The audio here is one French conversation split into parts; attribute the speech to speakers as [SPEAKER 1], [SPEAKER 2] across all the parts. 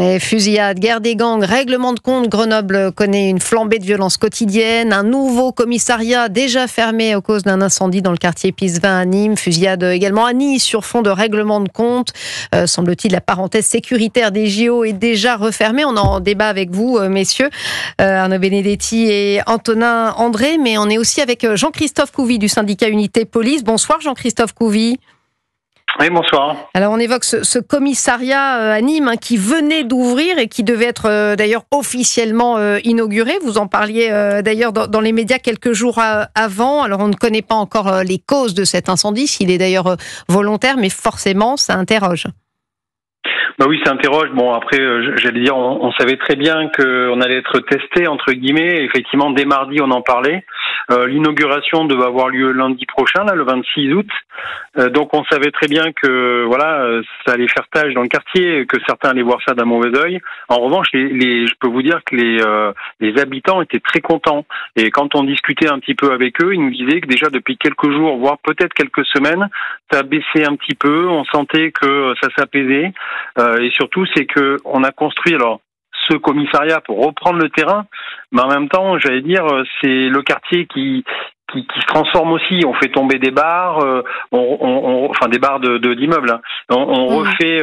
[SPEAKER 1] Et fusillade, guerre des gangs, règlement de compte, Grenoble connaît une flambée de violence quotidienne. Un nouveau commissariat déjà fermé à cause d'un incendie dans le quartier Pisevin à Nîmes. Fusillade également à Nice sur fond de règlement de compte. Semble-t-il, la parenthèse sécuritaire des JO est déjà refermée. On en débat avec vous, messieurs, Arnaud Benedetti et Antonin André. Mais on est aussi avec Jean-Christophe Couvi du syndicat Unité Police. Bonsoir Jean-Christophe Couvi.
[SPEAKER 2] Oui, bonsoir.
[SPEAKER 1] Alors on évoque ce commissariat à Nîmes qui venait d'ouvrir et qui devait être d'ailleurs officiellement inauguré. Vous en parliez d'ailleurs dans les médias quelques jours avant. Alors on ne connaît pas encore les causes de cet incendie, s'il est d'ailleurs volontaire, mais forcément ça interroge.
[SPEAKER 2] Bah oui, ça interroge. Bon, après, j'allais dire, on savait très bien qu'on allait être testé, entre guillemets. Effectivement, dès mardi, on en parlait. L'inauguration devait avoir lieu lundi prochain, là, le 26 août. Donc, on savait très bien que, voilà, ça allait faire tâche dans le quartier, que certains allaient voir ça d'un mauvais œil. En revanche, je peux vous dire que les habitants étaient très contents. Et quand on discutait un petit peu avec eux, ils nous disaient que déjà depuis quelques jours, voire peut-être quelques semaines, ça a baissé un petit peu. On sentait que ça s'apaisait. Et surtout, c'est que on a construit ce commissariat pour reprendre le terrain, mais en même temps, j'allais dire, c'est le quartier qui se transforme aussi. On fait tomber des bars, enfin des bars d'immeubles. Hein. On refait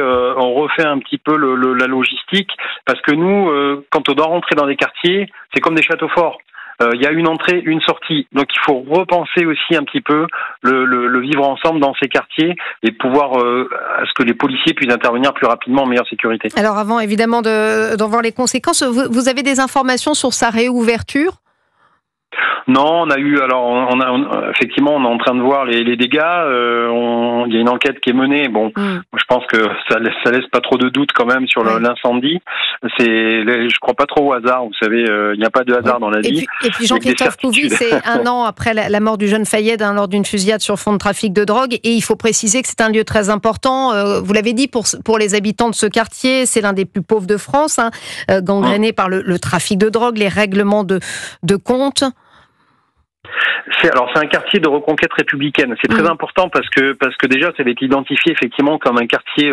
[SPEAKER 2] un petit peu la logistique, parce que nous, quand on doit rentrer dans des quartiers, c'est comme des châteaux forts. Il y a une entrée, une sortie. Donc il faut repenser aussi un petit peu le vivre ensemble dans ces quartiers et pouvoir à ce que les policiers puissent intervenir plus rapidement en meilleure sécurité.
[SPEAKER 1] Alors avant évidemment d'en voir les conséquences, vous avez des informations sur sa réouverture ?
[SPEAKER 2] Non, on a eu. Alors, effectivement, on est en train de voir les dégâts. Il y a une enquête qui est menée. Bon, je pense que ça laisse pas trop de doute quand même sur l'incendie. Je crois pas trop au hasard. Vous savez, il n'y a pas de hasard dans la vie.
[SPEAKER 1] Et puis Jean-Christophe Couvi, c'est un an après la mort du jeune Fayed lors d'une fusillade sur fond de trafic de drogue. Et il faut préciser que c'est un lieu très important. Vous l'avez dit, pour les habitants de ce quartier, c'est l'un des plus pauvres de France, gangréné par le trafic de drogue, les règlements de compte.
[SPEAKER 2] C'est un quartier de reconquête républicaine. C'est très important parce que déjà, ça va être identifié effectivement comme un quartier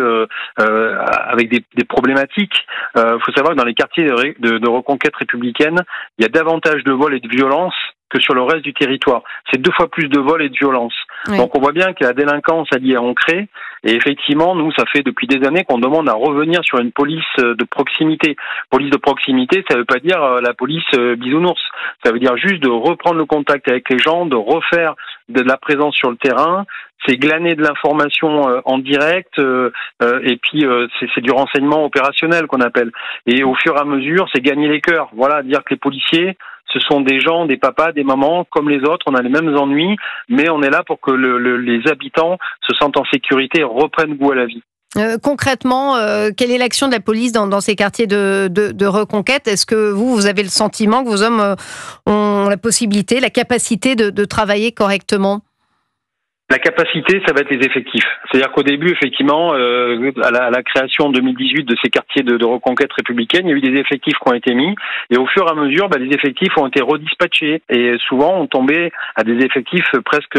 [SPEAKER 2] avec des problématiques. Faut savoir que dans les quartiers de reconquête républicaine, il y a davantage de vols et de violences que sur le reste du territoire. C'est 2 fois plus de vols et de violences. Oui. Donc on voit bien que la délinquance alliée à ancrée. Et effectivement, nous, ça fait depuis des années qu'on demande à revenir sur une police de proximité. Police de proximité, ça veut pas dire la police bisounours. Ça veut dire juste de reprendre le contact avec les gens, de refaire de la présence sur le terrain. C'est glaner de l'information en direct et puis c'est du renseignement opérationnel qu'on appelle. Et au fur et à mesure, c'est gagner les cœurs. Voilà, dire que les policiers, ce sont des gens, des papas, des mamans, comme les autres, on a les mêmes ennuis, mais on est là pour que les habitants se sentent en sécurité et reprennent goût à la vie.
[SPEAKER 1] Concrètement, quelle est l'action de la police dans ces quartiers de reconquête ? Est-ce que vous avez le sentiment que vos hommes ont la possibilité, la capacité de travailler correctement ?
[SPEAKER 2] La capacité, ça va être les effectifs. C'est-à-dire qu'au début, effectivement, à la création en 2018 de ces quartiers de reconquête républicaine, il y a eu des effectifs qui ont été mis, et au fur et à mesure, les effectifs ont été redispatchés, et souvent on tombait à des effectifs presque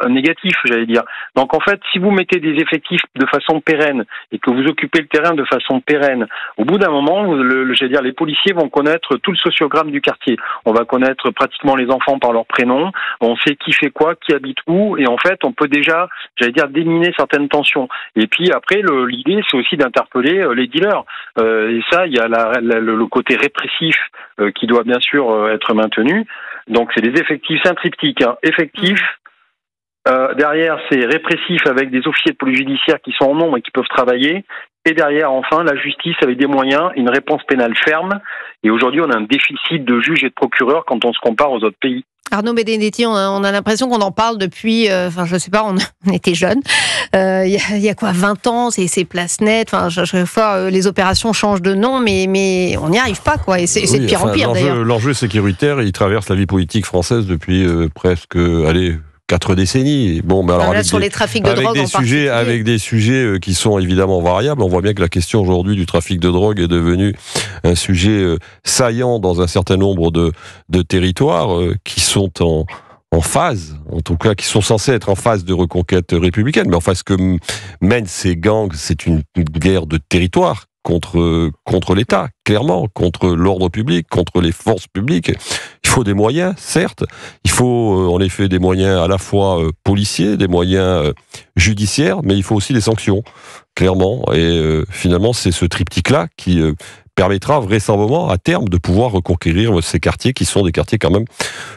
[SPEAKER 2] négatifs, j'allais dire. Donc en fait, si vous mettez des effectifs de façon pérenne, et que vous occupez le terrain de façon pérenne, au bout d'un moment, les policiers vont connaître tout le sociogramme du quartier. On va connaître pratiquement les enfants par leur prénom, on sait qui fait quoi, qui habite où, et en fait, on peut déjà, déminer certaines tensions. Et puis après, l'idée, c'est aussi d'interpeller les dealers. Et ça, il y a le côté répressif qui doit bien sûr être maintenu. Donc, c'est des effectifs, c'est un triptyque. Effectifs, derrière, c'est répressif avec des officiers de police judiciaire qui sont en nombre et qui peuvent travailler. Et derrière, enfin, la justice avec des moyens, une réponse pénale ferme. Et aujourd'hui, on a un déficit de juges et de procureurs quand on se compare aux autres pays.
[SPEAKER 1] Arnaud Benedetti, on a l'impression qu'on en parle depuis, je sais pas, on était jeunes. Il y a quoi, 20 ans, c'est Place Nette. Chaque fois, les opérations changent de nom, mais on n'y arrive pas, quoi. Et c'est de pire en pire, d'ailleurs.
[SPEAKER 3] L'enjeu sécuritaire, il traverse la vie politique française depuis presque, 4 décennies. Bon, mais alors
[SPEAKER 1] sur les trafics de drogue
[SPEAKER 3] avec des sujets qui sont évidemment variables. On voit bien que la question aujourd'hui du trafic de drogue est devenue un sujet saillant dans un certain nombre de territoires qui sont en phase, en tout cas qui sont censés être en phase de reconquête républicaine. Mais enfin, ce que mènent ces gangs, c'est une guerre de territoire contre l'État, clairement, contre l'ordre public, contre les forces publiques. Il faut des moyens, certes. Il faut en effet des moyens à la fois policiers, des moyens judiciaires, mais il faut aussi des sanctions, clairement. Et finalement, c'est ce triptyque-là qui permettra vraisemblablement à terme de pouvoir reconquérir ces quartiers qui sont des quartiers quand même,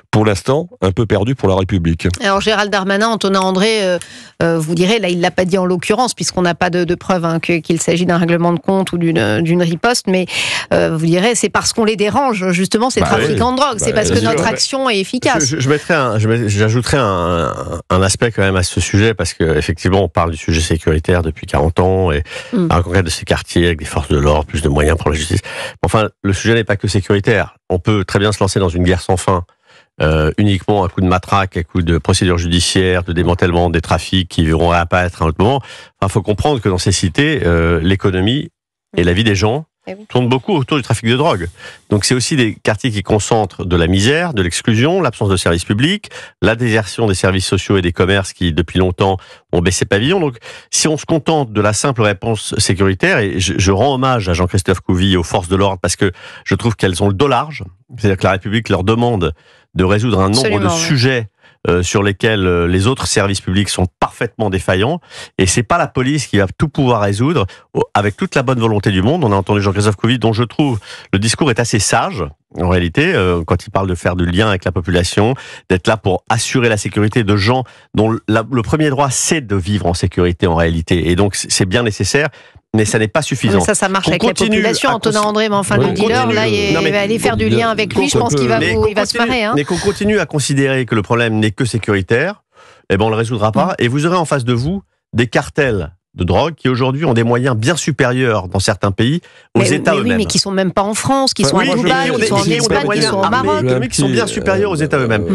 [SPEAKER 3] pour l'instant, un peu perdus pour la République.
[SPEAKER 1] Alors Gérald Darmanin, Antonin André, vous direz, là il ne l'a pas dit en l'occurrence, puisqu'on n'a pas de preuves qu'il s'agit d'un règlement de compte ou d'une riposte, mais vous direz, c'est parce qu'on les dérange, justement, ces trafiquants de drogue, c'est parce que notre action est efficace.
[SPEAKER 4] J'ajouterais un aspect quand même à ce sujet, parce qu'effectivement on parle du sujet sécuritaire depuis 40 ans, et en concret de ces quartiers avec des forces de l'ordre, plus de moyens pour la justice. Enfin, le sujet n'est pas que sécuritaire. On peut très bien se lancer dans une guerre sans fin, uniquement à coup de matraque, à coup de procédures judiciaires, de démantèlement des trafics qui verront réapparaître à un autre moment. Enfin, faut comprendre que dans ces cités, l'économie et la vie des gens tournent beaucoup autour du trafic de drogue. Donc c'est aussi des quartiers qui concentrent de la misère, de l'exclusion, l'absence de services publics, la désertion des services sociaux et des commerces qui, depuis longtemps, ont baissé pavillon. Donc si on se contente de la simple réponse sécuritaire, et je rends hommage à Jean-Christophe Couvi et aux forces de l'ordre parce que je trouve qu'elles ont le dos large, c'est-à-dire que la République leur demande de résoudre un nombre de sujets sur lesquels les autres services publics sont parfaitement défaillants, et c'est pas la police qui va tout pouvoir résoudre avec toute la bonne volonté du monde. On a entendu Jean-Christophe Couvi, dont je trouve le discours est assez sage en réalité, quand il parle de faire du lien avec la population, d'être là pour assurer la sécurité de gens dont le premier droit c'est de vivre en sécurité en réalité, et donc c'est bien nécessaire. Mais ça n'est pas suffisant.
[SPEAKER 1] Mais ça marche avec la population, Antonin André, mais enfin, le dealer, là, il va aller faire du lien avec lui, je pense qu'il va se marrer.
[SPEAKER 4] Mais qu'on continue à considérer que le problème n'est que sécuritaire, eh ben on ne le résoudra pas, et vous aurez en face de vous des cartels de drogue qui aujourd'hui ont des moyens bien supérieurs dans certains pays aux États eux-mêmes.
[SPEAKER 1] Mais qui sont même pas en France, qui sont à Dubaï, qui sont en Espagne, qui sont au Maroc.
[SPEAKER 4] Mais qui sont bien supérieurs aux États eux-mêmes.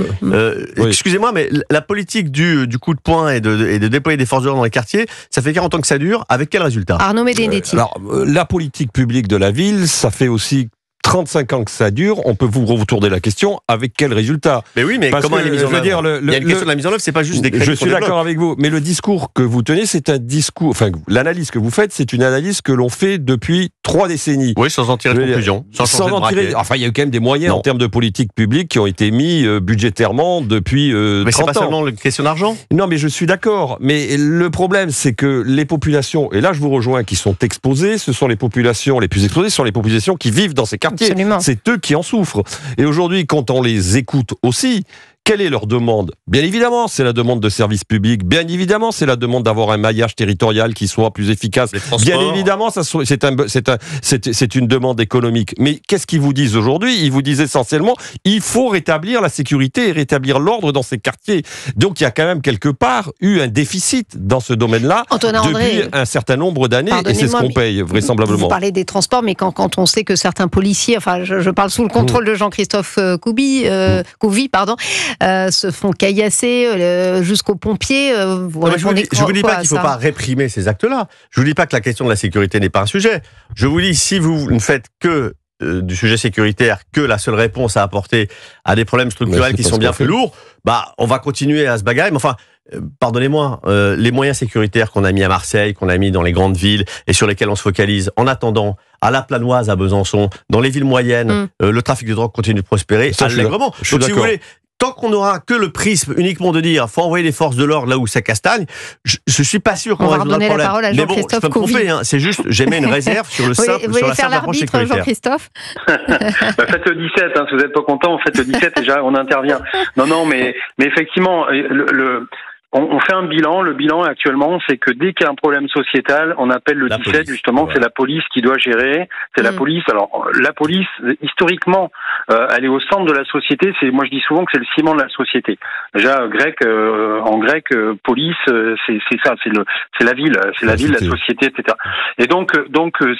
[SPEAKER 4] Excusez-moi, mais la politique du coup de poing et de déployer des forces de l'ordre dans les quartiers, ça fait 40 ans que ça dure. Avec quel résultat ?
[SPEAKER 1] Arnaud Médenetti.
[SPEAKER 3] Alors, la politique publique de la ville, ça fait aussi 35 ans que ça dure, on peut vous retourner la question, avec quel résultat ?
[SPEAKER 4] Mais oui, mais comment elle est mise en œuvre ? Il y a une question de la mise en œuvre, c'est pas juste des crédits.
[SPEAKER 3] Je suis d'accord avec vous, mais le discours que vous tenez, c'est un discours, enfin, l'analyse que vous faites, c'est une analyse que l'on fait depuis 3 décennies.
[SPEAKER 4] Oui, sans en tirer de conclusion. Sans en tirer.
[SPEAKER 3] Enfin, il y a eu quand même des moyens en termes de politique publique qui ont été mis budgétairement depuis 30 ans.
[SPEAKER 4] Mais c'est pas seulement une question d'argent ?
[SPEAKER 3] Non, mais je suis d'accord. Mais le problème, c'est que les populations, et là je vous rejoins, qui sont exposées, ce sont les populations les plus exposées, ce sont les populations qui vivent dans ces quartiers.
[SPEAKER 1] Absolument.
[SPEAKER 3] C'est eux qui en souffrent. Et aujourd'hui, quand on les écoute aussi, quelle est leur demande ? Bien évidemment, c'est la demande de services publics. Bien évidemment, c'est la demande d'avoir un maillage territorial qui soit plus efficace. Bien évidemment, c'est une demande économique. Mais qu'est-ce qu'ils vous disent aujourd'hui ? Ils vous disent essentiellement, il faut rétablir la sécurité et rétablir l'ordre dans ces quartiers. Donc, il y a quand même quelque part eu un déficit dans ce domaine-là depuis un certain nombre d'années, et c'est ce qu'on paye vraisemblablement.
[SPEAKER 1] Vous parlez des transports, mais quand on sait que certains policiers, enfin, je parle sous le contrôle de Jean-Christophe Couvi, se font caillasser jusqu'aux pompiers.
[SPEAKER 4] Je ne vous dis pas qu'il ne faut pas réprimer ces actes-là. Je ne vous dis pas que la question de la sécurité n'est pas un sujet. Je vous dis, si vous ne faites que du sujet sécuritaire, que la seule réponse à apporter à des problèmes structurels qui sont bien plus lourds, on va continuer à se bagarrer. Mais enfin, pardonnez-moi, les moyens sécuritaires qu'on a mis à Marseille, qu'on a mis dans les grandes villes et sur lesquels on se focalise, en attendant, à la Planoise, à Besançon, dans les villes moyennes, le trafic de drogue continue de prospérer allègrement. Donc, si vous voulez, tant qu'on n'aura que le prisme uniquement de dire faut envoyer les forces de l'ordre là où ça castagne, je suis pas sûr qu'on va résoudre le problème.
[SPEAKER 1] La parole à Jean-Christophe Couvi.
[SPEAKER 4] Mais bon, je peux me tromper, c'est juste, j'émets une réserve sur le simple,
[SPEAKER 1] sur la simple approche sécuritaire. Jean-Christophe.
[SPEAKER 2] Faites le 17, si vous n'êtes pas content, faites le 17 et déjà on intervient. Non, mais effectivement, on fait un bilan. Le bilan actuellement, c'est que dès qu'il y a un problème sociétal, on appelle le 17. Police, justement, c'est la police qui doit gérer. C'est la police. Alors, la police, historiquement, elle est au centre de la société. Moi, je dis souvent que c'est le ciment de la société. Déjà, en grec, police, c'est ça, c'est la ville, la société, etc. Et donc,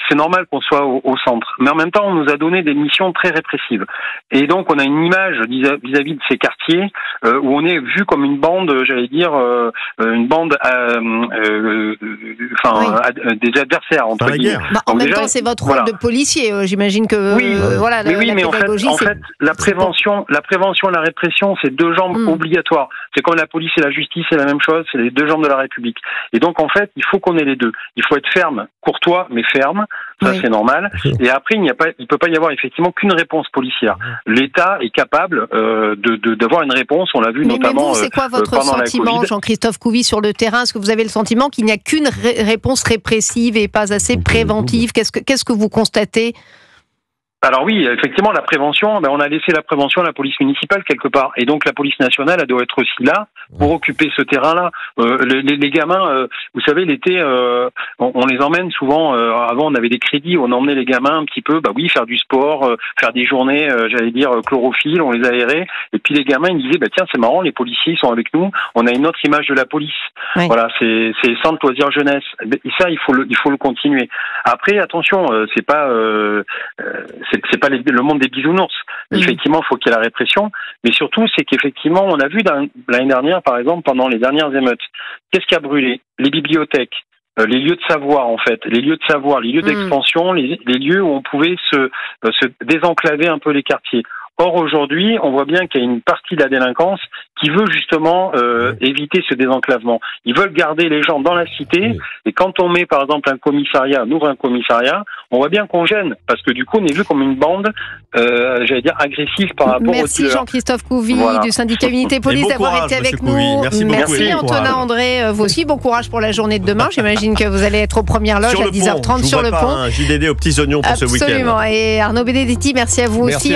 [SPEAKER 2] c'est normal qu'on soit au centre. Mais en même temps, on nous a donné des missions très répressives. Et donc, on a une image vis-à-vis de ces quartiers où on est vu comme une bande, j'allais dire. Une bande des adversaires entre guillemets.
[SPEAKER 1] En même temps, c'est votre rôle de policier. J'imagine que
[SPEAKER 2] mais en fait, fait, la prévention et la répression, c'est deux jambes obligatoires. C'est comme la police et la justice, c'est la même chose, c'est les deux jambes de la République. Et donc, en fait, il faut qu'on ait les deux. Il faut être ferme, courtois, mais ferme. Ça, c'est normal. Et après, il peut pas y avoir effectivement qu'une réponse policière. L'État est capable d'avoir une réponse. On l'a vu notamment
[SPEAKER 1] mais vous, c'est quoi votre sentiment, Jean-Christophe Couvi, sur le terrain? Est-ce que vous avez le sentiment qu'il n'y a qu'une réponse répressive et pas assez préventive? Qu'est-ce que vous constatez?
[SPEAKER 2] Alors oui, effectivement, la prévention, on a laissé la prévention à la police municipale quelque part. Et donc la police nationale, elle doit être aussi là pour occuper ce terrain-là. Les gamins, vous savez, l'été, on les emmène souvent, avant on avait des crédits, on emmenait les gamins un petit peu, faire du sport, faire des journées, chlorophylle, on les aérait. Et puis les gamins, ils disaient, tiens, c'est marrant, les policiers sont avec nous, on a une autre image de la police. Oui. Voilà, c'est centre loisirs jeunesse. Et ça, il faut le continuer. Après, attention, c'est pas le monde des bisounours. Effectivement, il faut qu'il y ait la répression, mais surtout, c'est qu'effectivement, on a vu l'année dernière, par exemple, pendant les dernières émeutes, qu'est-ce qui a brûlé? Les bibliothèques, les lieux de savoir, en fait, les lieux d'expansion, les lieux où on pouvait se désenclaver un peu les quartiers. Or, aujourd'hui, on voit bien qu'il y a une partie de la délinquance qui veut justement éviter ce désenclavement. Ils veulent garder les gens dans la cité, et quand on met, par exemple, on ouvre un commissariat, on voit bien qu'on gêne, parce que du coup, on est vu comme une bande, agressive par rapport aux tueurs.
[SPEAKER 1] Merci Jean-Christophe Couvi, du syndicat Unité Police, d'avoir été avec nous. Merci Antonin André, vous aussi, bon courage pour la journée de demain. J'imagine que vous allez être aux premières loges à 10h30 sur le pont.
[SPEAKER 4] Un JDD aux petits oignons pour ce week-end.
[SPEAKER 1] Absolument, et Arnaud Benedetti, merci à vous aussi.